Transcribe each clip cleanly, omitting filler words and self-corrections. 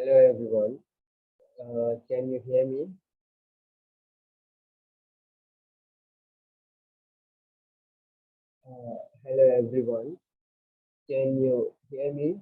Hello everyone. Can you hear me? Hello everyone. Can you hear me?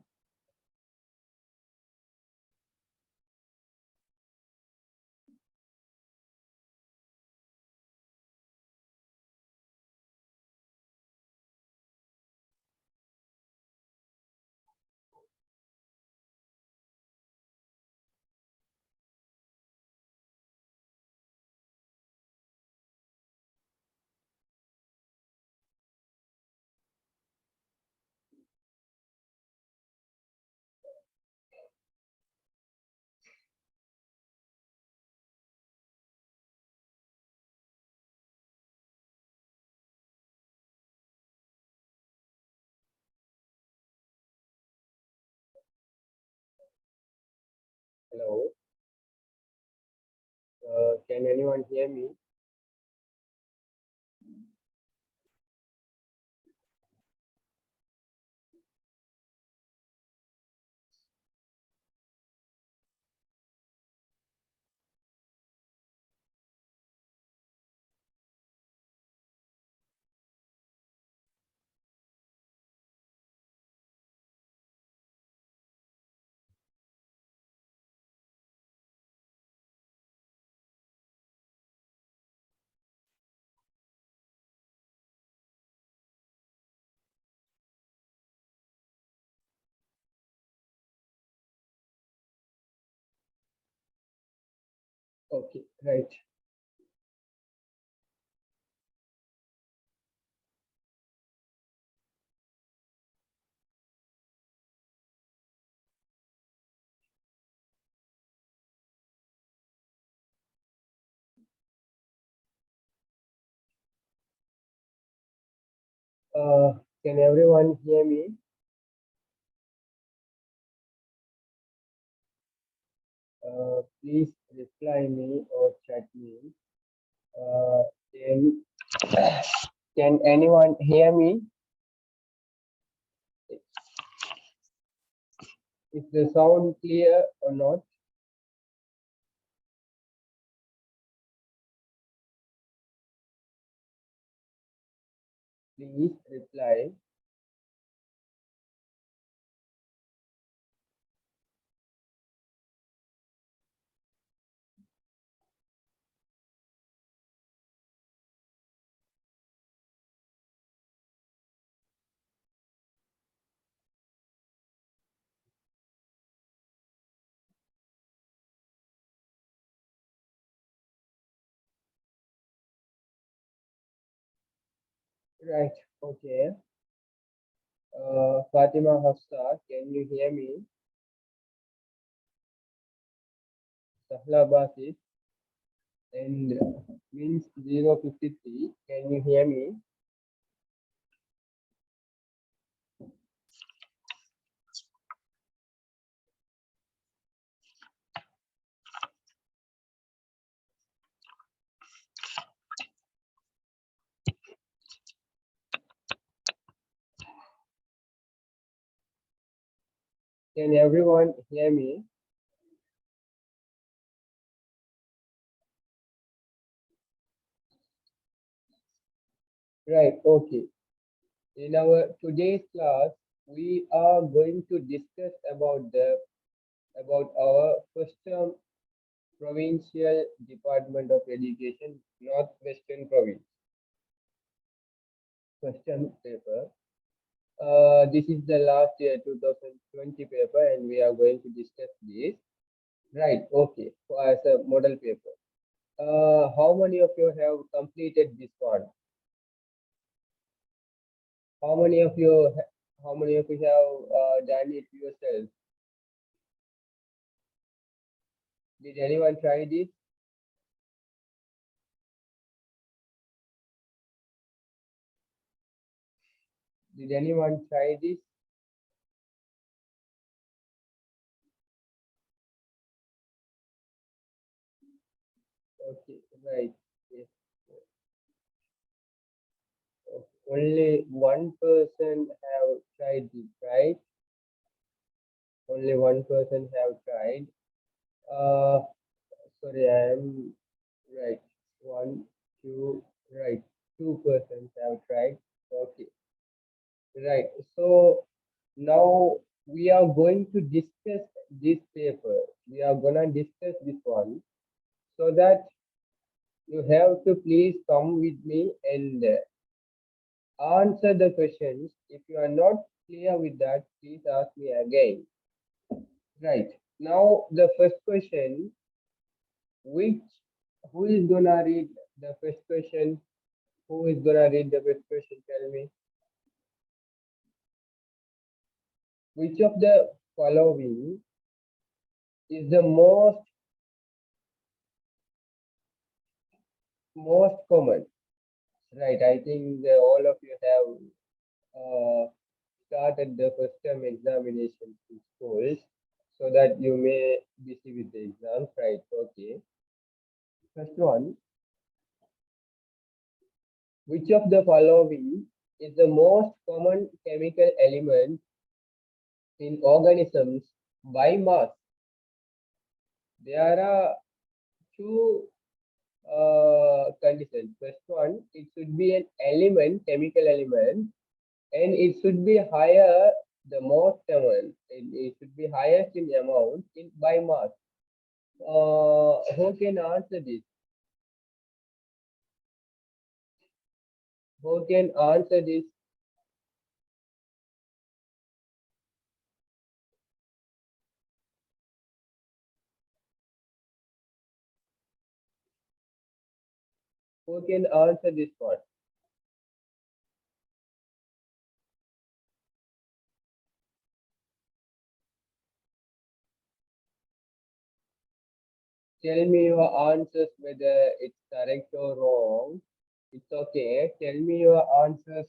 Hello. Can anyone hear me? Okay, right. Can everyone hear me? Please reply me or chat me. Uh, can, can anyone hear me? Is the sound clear or not? Please reply. Right. Okay. Fatima Hafsa, can you hear me? Sahla Basis and means 053. Can you hear me? Can everyone hear me? Right, okay. In our today's class, we are going to discuss about our first term provincial Department of Education, Northwestern Province. First term paper. This is the last year 2020 paper, and we are going to discuss this. Right, okay. So as a model paper. How many of you have completed this one? How many of you how many of you have done it yourself? Did anyone try this? Did anyone try this? Okay, right. Yes. Okay. Only one person have tried this, right? Only one person have tried. Sorry, I am right. One, two, right. Two persons have tried. Okay, right. So now we are going to discuss this paper. We are gonna discuss this one so that you have to please come with me and answer the questions. If you are not clear with that, please ask me again. Right. Now the first question, which who is gonna read the first question? Who is gonna read the first question? Tell me. Which of the following is the most common? Right. I think all of you have started the first term examinations in schools so that you may busy with the exams. Right. Okay. First one. Which of the following is the most common chemical element in organisms by mass? There are two conditions. First one, it should be an element, chemical element, and it should be higher, the most amount. It should be highest in amount in by mass. Who can answer this? Who can answer this? Who can answer this one? Tell me your answers whether it's correct or wrong. It's okay. Tell me your answers.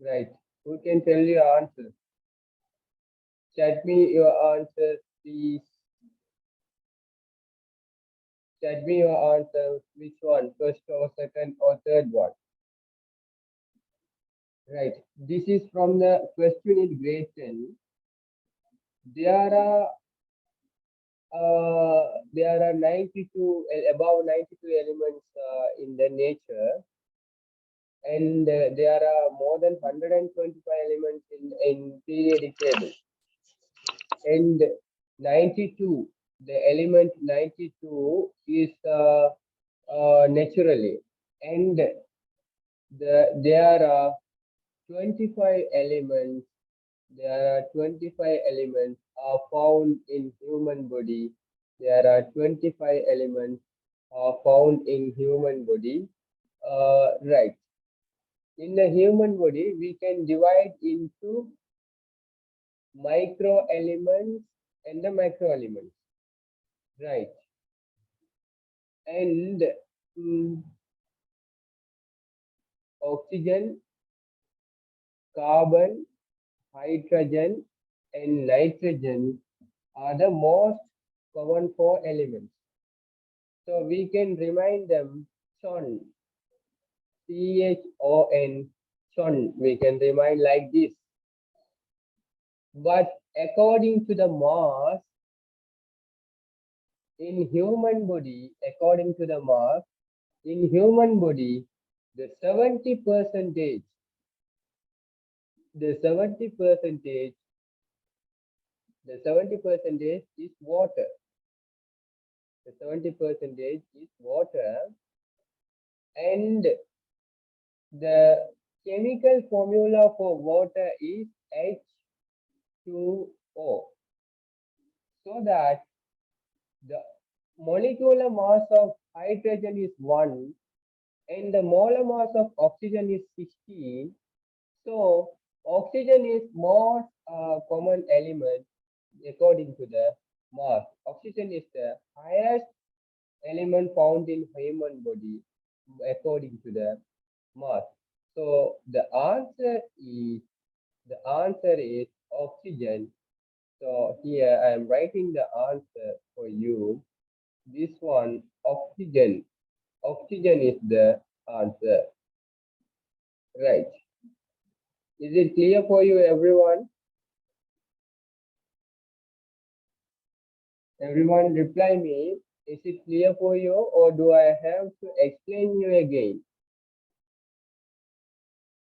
Right. Who can tell your answers? Chat me your answers, please. Chat me your answers. Which one? First or second or third one? Right. This is from the question in grade 10. There are there are 92 above 92 elements in the nature, and there are more than 125 elements in periodic table. And 92, the element 92 is naturally, and there are 25 elements. There are 25 elements are found in human body. There are 25 elements are found in human body. Right. In the human body, we can divide into micro elements and the macro elements. Right. And oxygen, carbon, hydrogen, and nitrogen are the most common four elements. So we can remind them CHON, CHON, CHON. We can remind like this. But according to the mass in human body, according to the mass in human body, the 70 percentage, the 70 percentage, the 70 percentage is water. The 70 percentage is water, and the chemical formula for water is H2O. So that the molecular mass of hydrogen is 1 and the molar mass of oxygen is 16. So oxygen is most common element according to the mass. Oxygen is the highest element found in human body according to the mass. So the answer is oxygen. So here I am writing the answer for you. This one, oxygen. Oxygen is the answer. Right. Is it clear for you, everyone? Everyone reply me. Is it clear for you, or do I have to explain you again?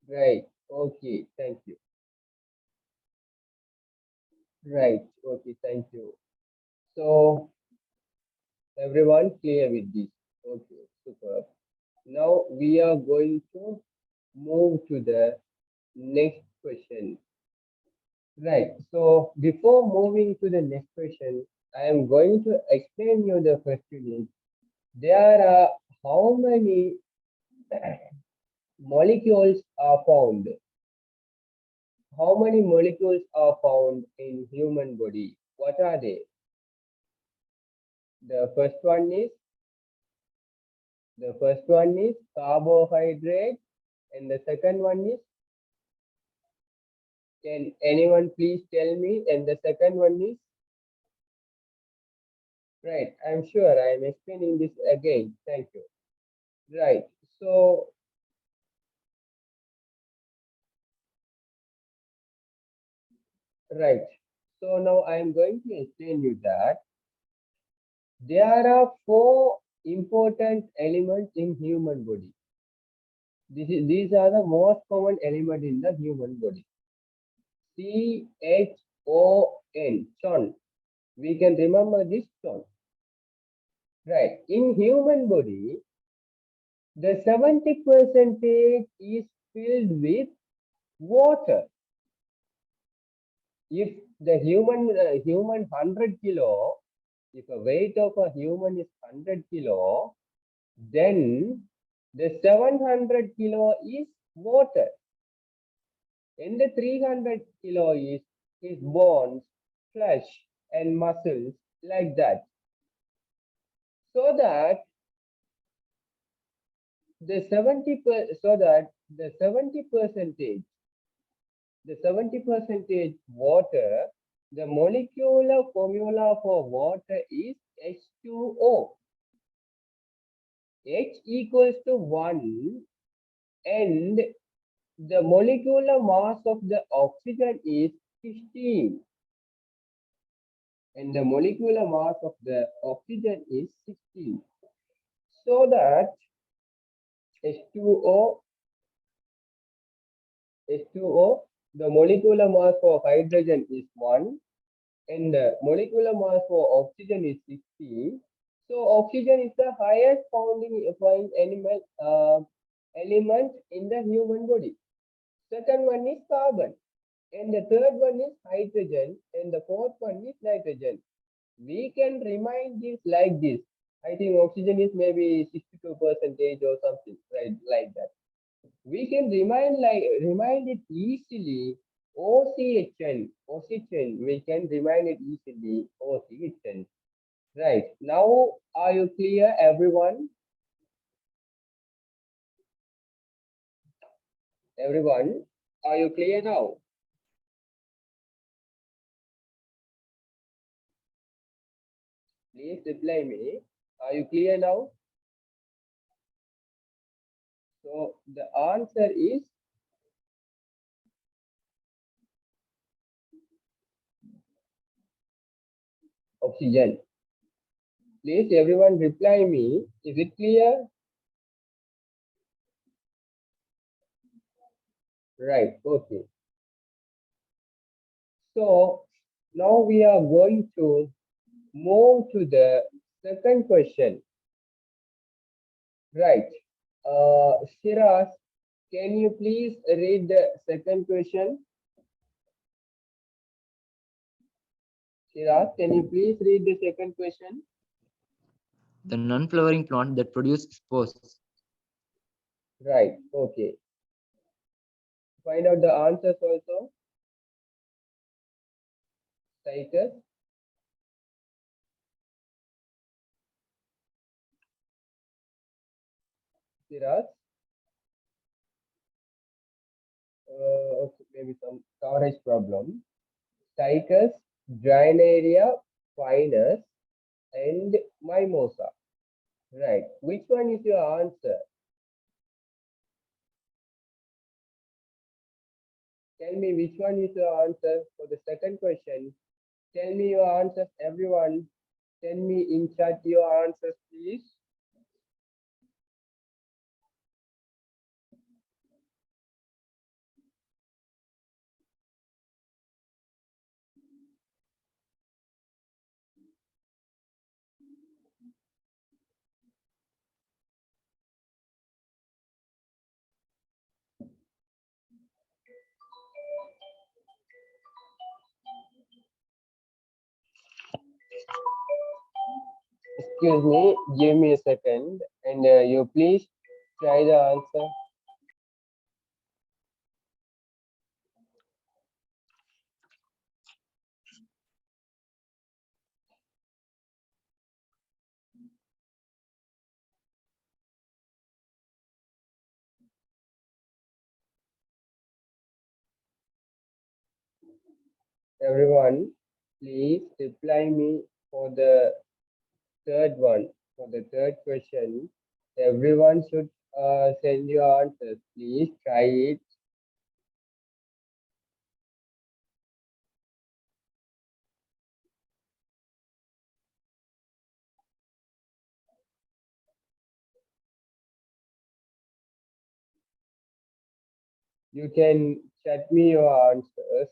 Right. Okay. Thank you. Right. Okay. Thank you. So everyone clear with this? Okay. Super. Now we are going to move to the next question. Right. So before moving to the next question, I am going to explain you the question is there are how many molecules are found? How many molecules are found in human body? What are they? The first one is carbohydrate, and the second one is, can anyone please tell me? And the second one is, right, I'm sure I am explaining this again. Thank you. Right. So right. So now I am going to explain you that there are four important elements in human body. These are the most common element in the human body. CHON, chon. We can remember this chon. Right. In human body, the 70% is filled with water. If the human 100 kilo, if the weight of a human is 100 kilo, then the 700 kilo is water, and the 300 kilo is his bones, flesh, and muscles, like that. So that the 70% water, the molecular formula for water is H2O. H equals to 1, and the molecular mass of the oxygen is 16, and the molecular mass of the oxygen is 16. So that H2O, the molecular mass for hydrogen is 1, and the molecular mass for oxygen is 16. So oxygen is the highest found element in the human body. Second one is carbon, and the third one is hydrogen, and the fourth one is nitrogen. We can remind this like this. I think oxygen is maybe 62% or something, right? Like that. We can remind it easily. Oxygen. We can remind it easily. Oxygen. Right. Now, are you clear, everyone? Everyone, are you clear now? Please reply me. Are you clear now? So the answer is oxygen. Please, everyone, reply me. Is it clear? Right. Okay. So now we are going to move to the second question. Right. Shiraz, can you please read the second question? Shiraz, can you please read the second question? The non-flowering plant that produces spores. Right. Okay. Find out the answers also. SLTS, SLIRS. Okay, maybe some coverage problem. SLTS, drain area, fineness, and mimosa. Right. Which one is your answer? Tell me which one is your answer for the second question. Tell me your answers, everyone. Tell me in chat your answers, please. Excuse me, give me a second, and you please try the answer. Everyone, please reply me for the third one. For the third question, everyone should send your answers. Please try it. You can chat me your answers.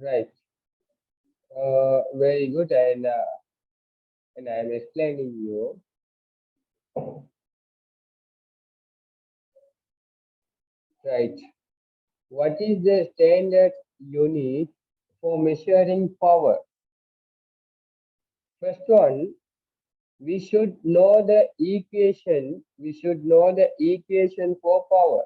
Right. Very good, and I am explaining you. Right. What is the standard unit for measuring power? First one, we should know the equation. We should know the equation for power.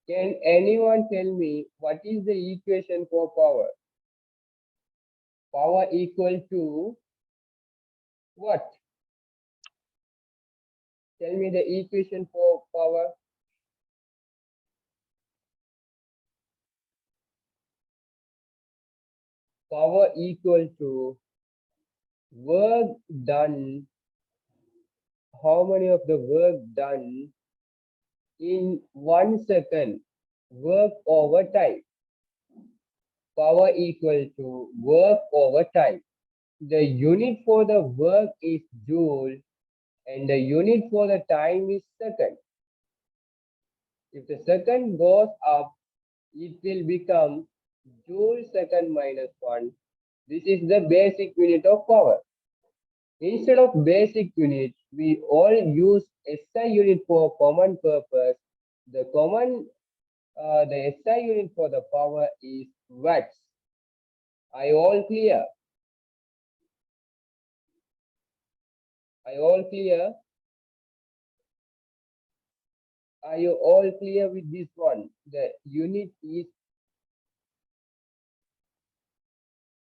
Can anyone tell me what is the equation for power? Power equal to what? Tell me the equation for power. Power equal to work done. How many of the work done in 1 second? Work over time. Power equal to work over time. The unit for the work is joule and the unit for the time is second. If the second goes up, it will become joule second minus 1. This is the basic unit of power. Instead of basic unit, we all use SI unit for common purpose. The SI unit for the power is watts. Are you all clear? Are you all clear? Are you all clear with this one? The unit is,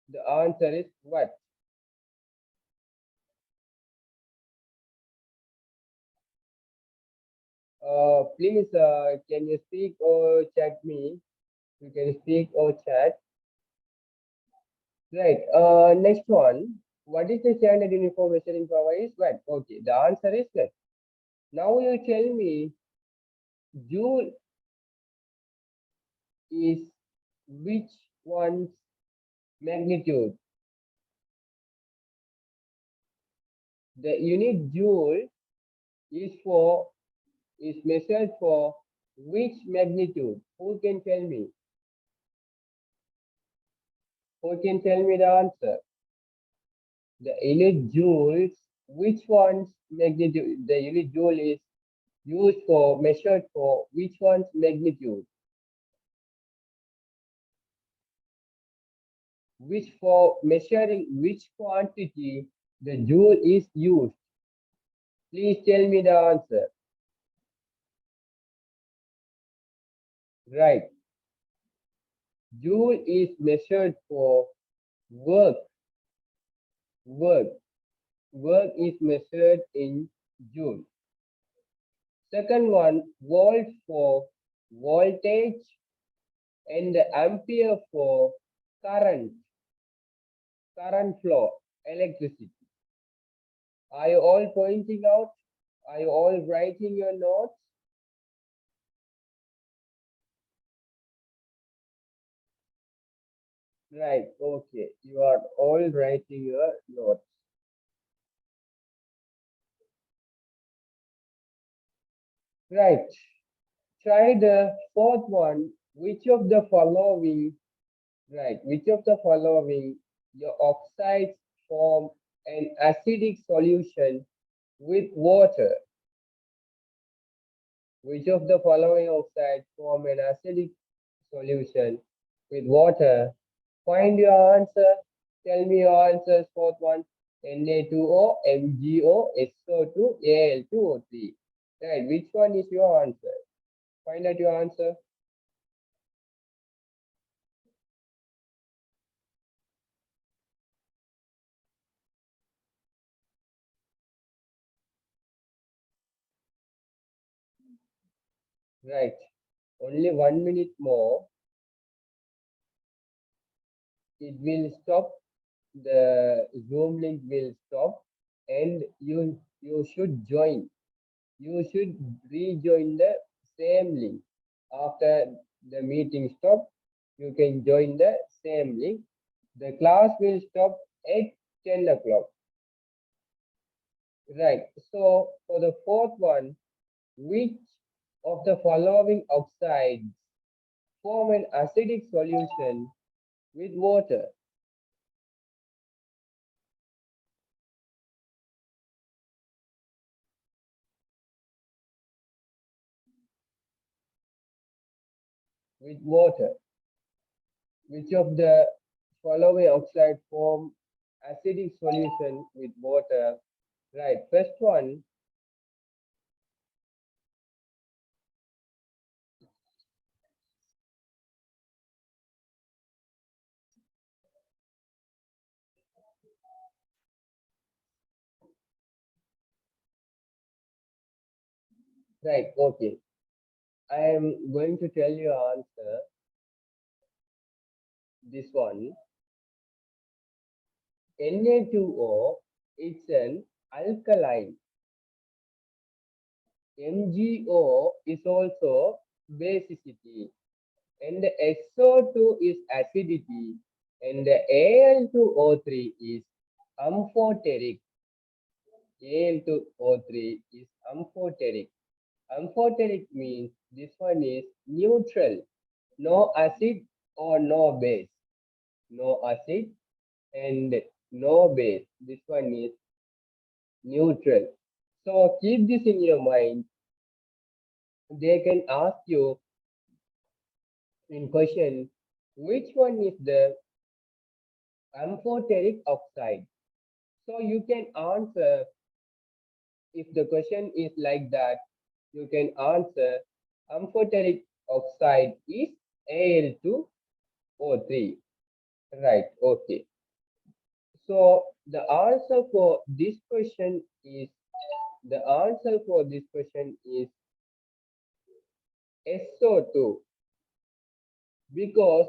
the answer is what? Please, can you speak or chat me? You can speak or chat. Right. Next one. What is the standard unit for measuring power is what? Okay, the answer is what? Now you tell me, joule is which one's magnitude? The unit joule is measured for which magnitude? Who can tell me? Who can tell me the answer? The unit joules, which one's magnitude? The unit joule is used for, measured for which one's magnitude? Which for measuring which quantity the joule is used? Please tell me the answer. Right. Joule is measured for work. Work. Work is measured in joule. Second one, volt for voltage and ampere for current. Current flow, electricity. Are you all pointing out? Are you all writing your notes? Right, okay. You are all writing your notes. Right. Try the fourth one. Which of the following, right, which of the following your oxides form an acidic solution with water? Which of the following oxides form an acidic solution with water? Find your answer. Tell me your answers. Fourth one, Na2O, MgO, SO2, Al2O3. Right, which one is your answer? Find out your answer. Right, only 1 minute more. It will stop. The Zoom link will stop, and you should join. You should rejoin the same link. After the meeting stop, you can join the same link. The class will stop at 10 o'clock. Right. So for the fourth one, which of the following oxides form an acidic solution with water? With water. Which of the following oxide form acidic solution with water? Right. First one, right. Okay. I am going to tell you answer. This one, Na2O, it's an alkaline. MgO is also basicity, and the SO2 is acidity, and the Al2O3 is amphoteric. Al2O3 is amphoteric. Amphoteric means this one is neutral, no acid or no base. No acid and no base. This one is neutral. So keep this in your mind. They can ask you in question, which one is the amphoteric oxide? So you can answer, if the question is like that, you can answer amphoteric oxide is Al2O3. Right, okay. So the answer for this question is, the answer for this question is SO2, because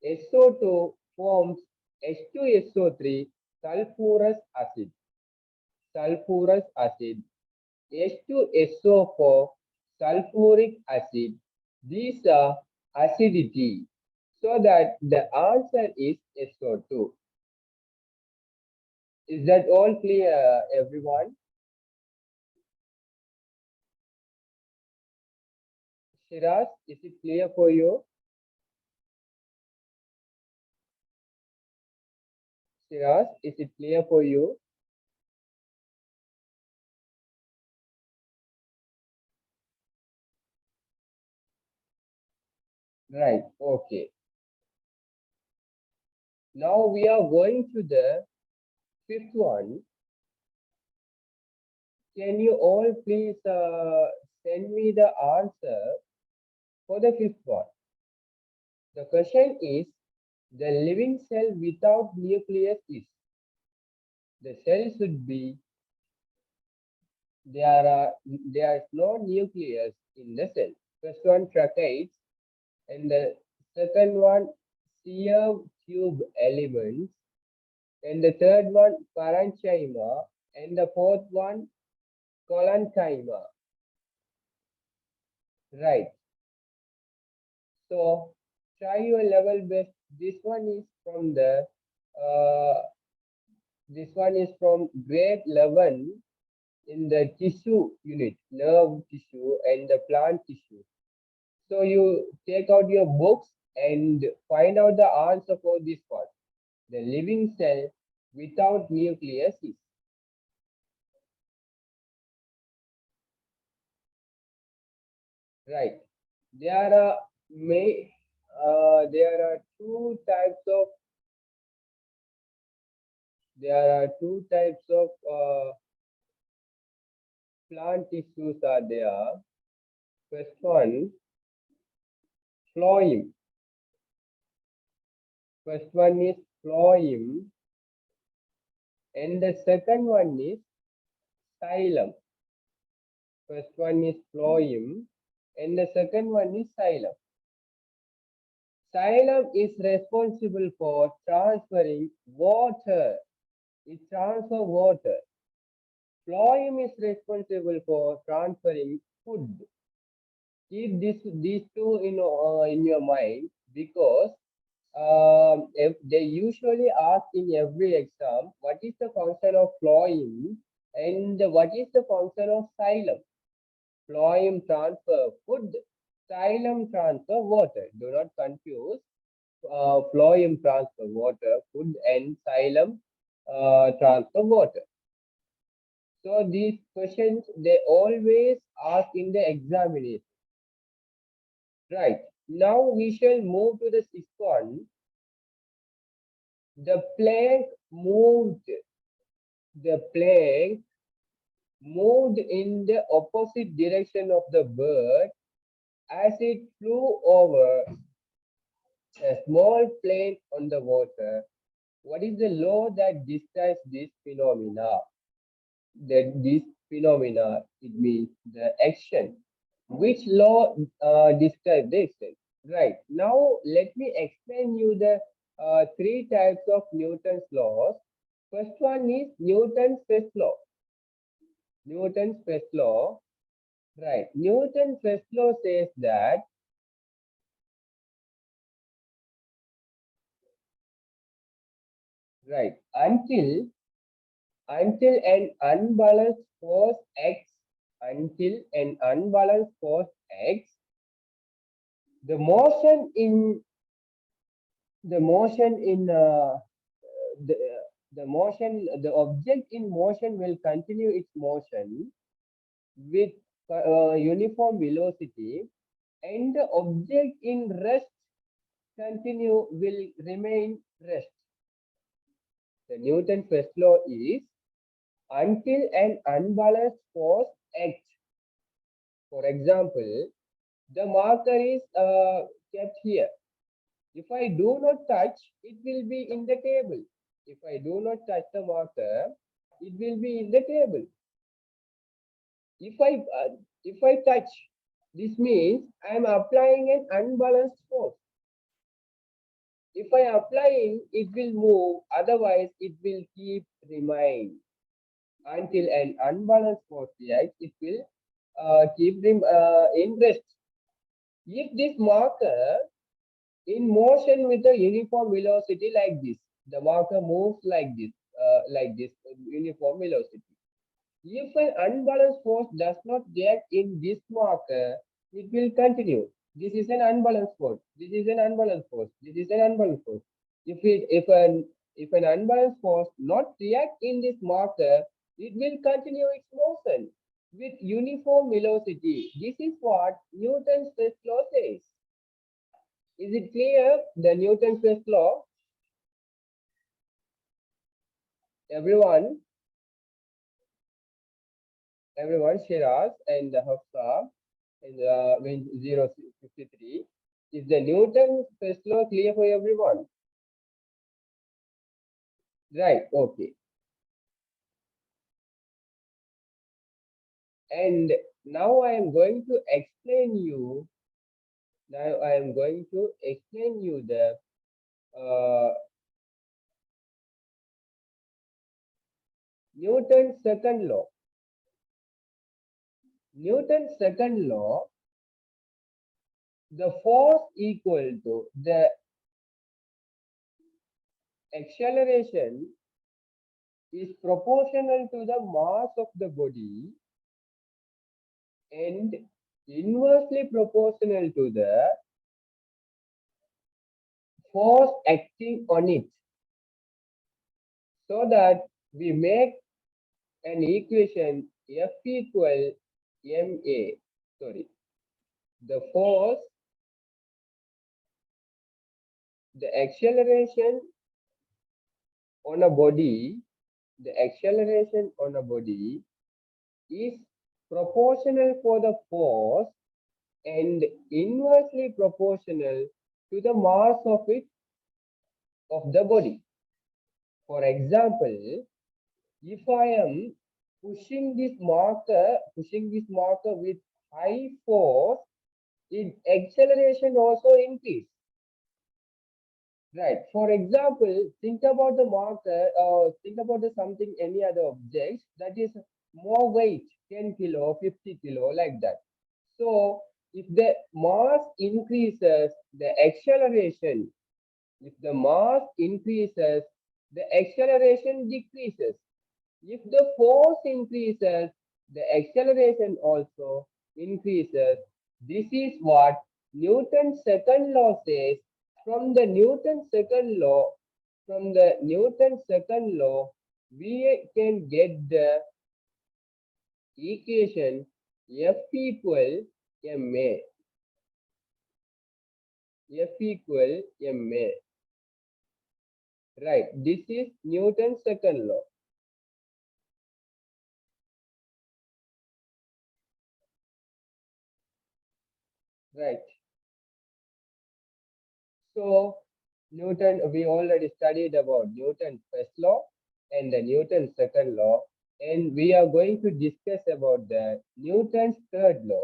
SO2 forms H2SO3 sulfurous acid. Sulfurous acid. H2SO4 sulfuric acid. These are acidity. So that the answer is SO2. Is that all clear, everyone? Shiraz, is it clear for you? Shiraz, is it clear for you? Right, okay. Now we are going to the fifth one, Can you all please send me the answer for the fifth one? The question is, the living cell without nucleus is. The cell should be, there is no nucleus in the cell. First one, tracheids, and the second one, sear tube elements, and the third one, parenchyma, and the fourth one, collenchyma. Right. So try your level best. This one is from the grade 11 in the tissue unit, nerve tissue and the plant tissue. So you take out your books and find out the answer for this one. The living cell without nucleus is. Right. There are two types of plant tissues are there. First one, phloem. First one is phloem, and the second one is xylem. First one is phloem, and the second one is xylem. Xylem is responsible for transferring water. It transfers water. Phloem is responsible for transferring food. Keep these two in your mind, because if they usually ask in every exam, what is the function of phloem and what is the function of xylem? Phloem transfer food, xylem transfer water. Do not confuse phloem transfer water, food, and xylem transfer water. So these questions, they always ask in the examination. Right. Now we shall move to the sixth one. The plank moved in the opposite direction of the bird as it flew over a small plane on the water. What is the law that describes this phenomena? It means the action. Which law describes the action? Right. Now let me explain you the three types of Newton's laws. First one is Newton's first law. Newton's first law. Right. Newton's first law says that until an unbalanced force X, the motion in the object in motion will continue its motion with uniform velocity, and the object in rest will remain rest. The Newton's first law is until an unbalanced force acts. For example, the marker is kept here. If I do not touch, it will be in the table. If I do not touch the marker, it will be in the table. If I touch, this means I am applying an unbalanced force. If I applying, it will move. Otherwise, it will keep remain until an unbalanced force reacts. It will keep them in rest. If this marker in motion with a uniform velocity like this, the marker moves like this uniform velocity. If an unbalanced force does not react in this marker, it will continue. This is an unbalanced force. This is an unbalanced force. This is an unbalanced force. If an unbalanced force not react in this marker, it will continue its motion with uniform velocity. This is what Newton's first law says. Is it clear? The Newton's first law? Everyone? everyone, Shiraz and Hafsa and Win 053. Is the Newton's first law clear for everyone? Right, okay. And now I am going to explain you. Now I am going to explain you the Newton's second law. Newton's second law, the force equal to the acceleration is proportional to the mass of the body and inversely proportional to the force acting on it, so that we make an equation F equal ma. Sorry, the force, the acceleration on a body, the acceleration on a body is proportional for the force and inversely proportional to the mass of it, of the body. For example, if I am pushing this marker with high force, its acceleration also increase. Right. For example, think about the marker or think about the something, any other object that is more weight, 10 kilo, 50 kilo, like that. So if the mass increases, the acceleration, if the mass increases, the acceleration decreases. If the force increases, the acceleration also increases. This is what Newton's second law says. From the Newton's second law, from the Newton's second law, we can get the equation F equal ma. F equal ma. Right. This is Newton's second law. Right. So Newton, we already studied about Newton's first law and the Newton's second law, and we are going to discuss about the Newton's third law.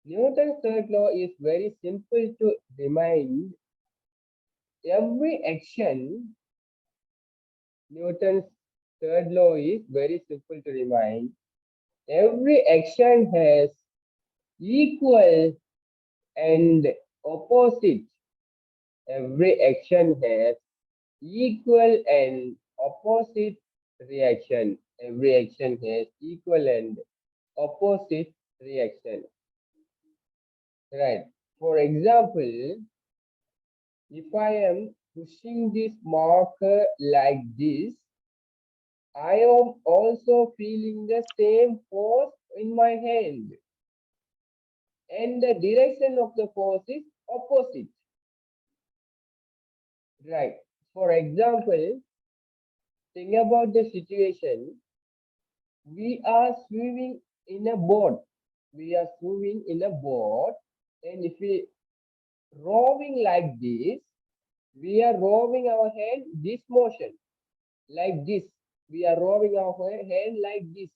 Newton's third law is very simple to remind. Every action, Newton's third law is very simple to remind. Every action has equal and opposite. Every action has equal and opposite reaction. Every action has equal and opposite reaction. Right. For example, if I am pushing this marker like this, I am also feeling the same force in my hand. And the direction of the force is opposite. Right. For example, think about the situation. We are swimming in a boat. We are swimming in a boat, and if we rowing like this, we are rowing our hand this motion, like this. We are rowing our hand like this.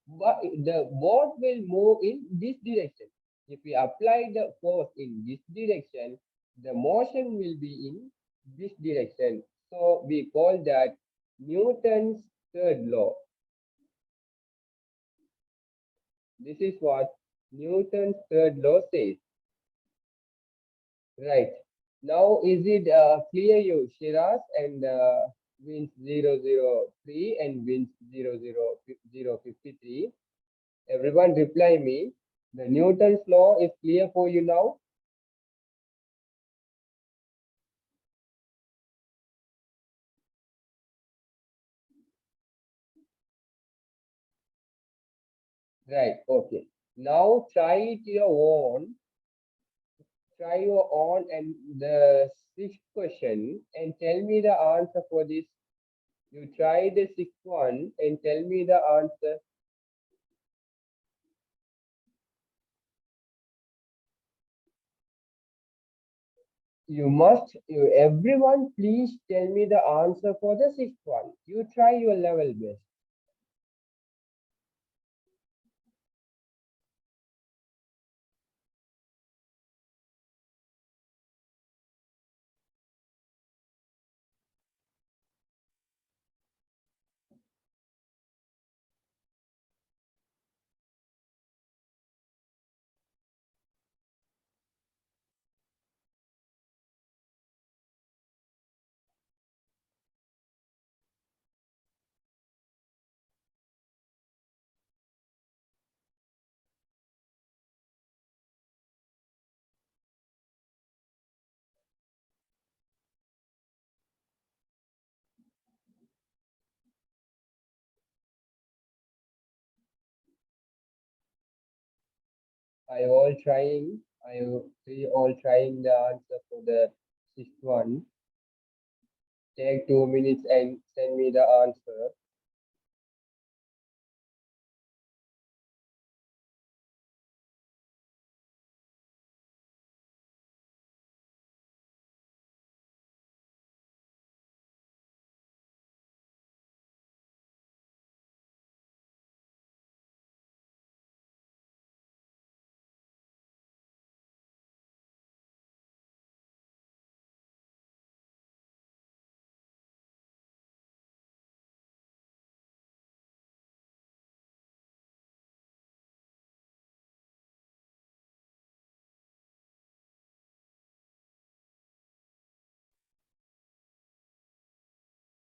But the boat will move in this direction. If we apply the force in this direction, the motion will be in this direction. So we call that Newton's third law. This is what Newton's third law says. Right. Now, is it clear you, Shiraz and Wins 003 and Wins 00053? Everyone reply me. The Newton's law is clear for you now? Right. Okay. Now try it your own. Try your own and the sixth question and tell me the answer for this. You try the sixth one and tell me the answer. Everyone please tell me the answer for the sixth one. You try your level best. Are you all trying? Are you all trying the answer for the sixth one? Take 2 minutes and send me the answer.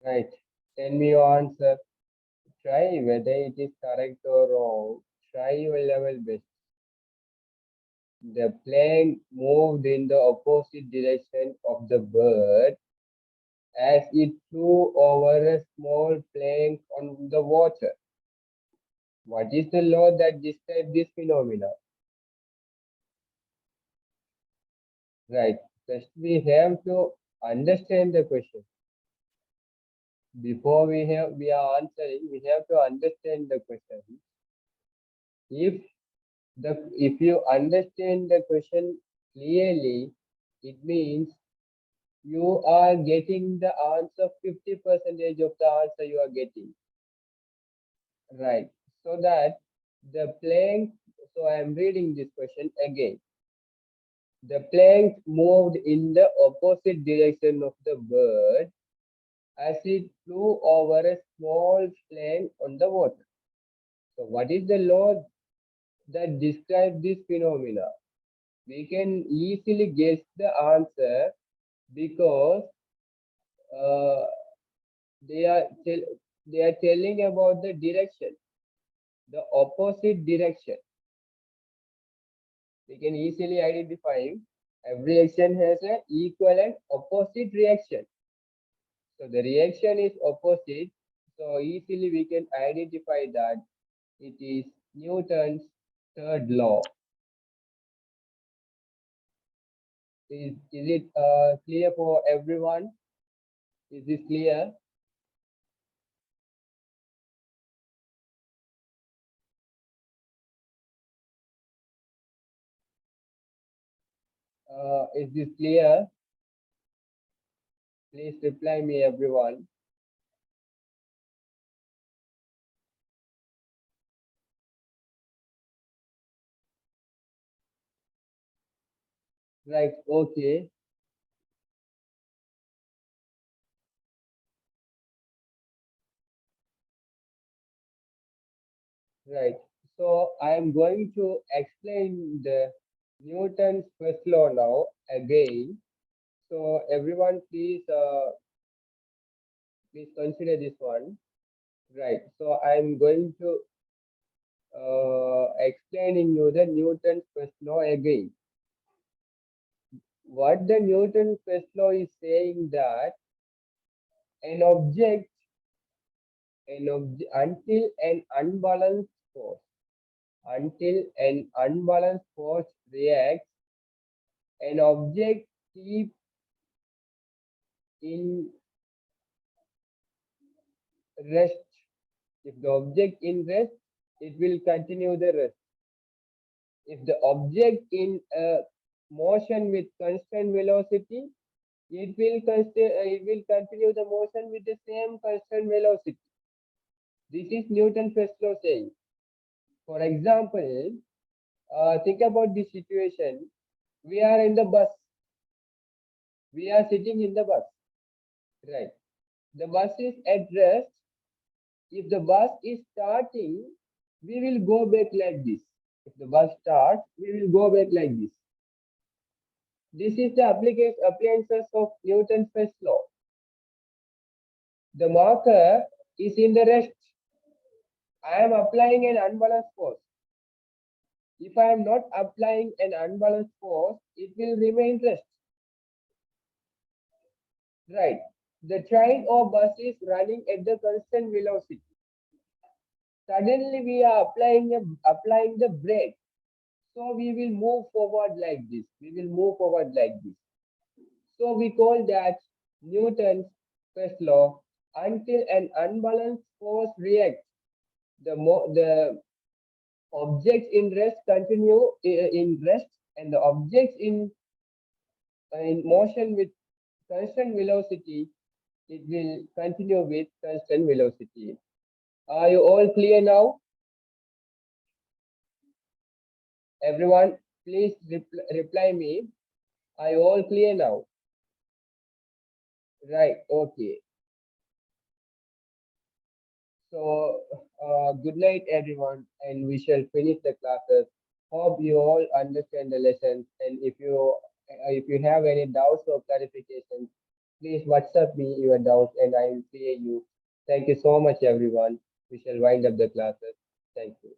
Right. Send me your answer. Try whether it is correct or wrong. Try your level best. The plane moved in the opposite direction of the bird as it flew over a small plank on the water. What is the law that describes this phenomena? Right. First, we have to understand the question. Before we are answering, we have to understand the question. If if you understand the question clearly, it means you are getting the answer 50% of the answer you are getting. Right. So that the plank, so I am reading this question again. The plank moved in the opposite direction of the bird as it flew over a small plank on the water. So what is the law that describes this phenomena? We can easily guess the answer because uh, they are they are telling about the direction, the opposite direction. We can easily identify every action has an equal and opposite reaction. So the reaction is opposite. So easily we can identify that it is Newton's third law. Is it clear for everyone? Is this clear? Is this clear? Please reply me, everyone. Right, okay. Right. So I am going to explain the Newton's first law now again. So everyone, please consider this one. Right. So I am going to explaining you the Newton's first law again. What the Newton's first law is saying that an object, until an unbalanced force, reacts, an object keeps in rest. If the object in rest, it will continue the rest. If the object in a motion with constant velocity, it will continue the motion with the same constant velocity. This is Newton's first law saying. For example, think about this situation. We are in the bus. We are sitting in the bus. Right. The bus is at rest. If the bus is starting, we will go back like this. If the bus starts, we will go back like this. This is the appliances of Newton's first law. The marker is in the rest. I am applying an unbalanced force. If I am not applying an unbalanced force, it will remain rest. Right. The train or bus is running at the constant velocity. Suddenly we are applying the brake. So we will move forward like this. We will move forward like this. So we call that Newton's first law. Until an unbalanced force reacts, the objects in rest continue in rest, and the objects in motion with constant velocity, it will continue with constant velocity. Are you all clear now? Everyone, please reply me. Are you all clear now? Right, okay. So, good night, everyone, and we shall finish the classes. Hope you all understand the lessons, and if you have any doubts or clarifications, please WhatsApp me your doubts, and I will clear you. Thank you so much, everyone. We shall wind up the classes. Thank you.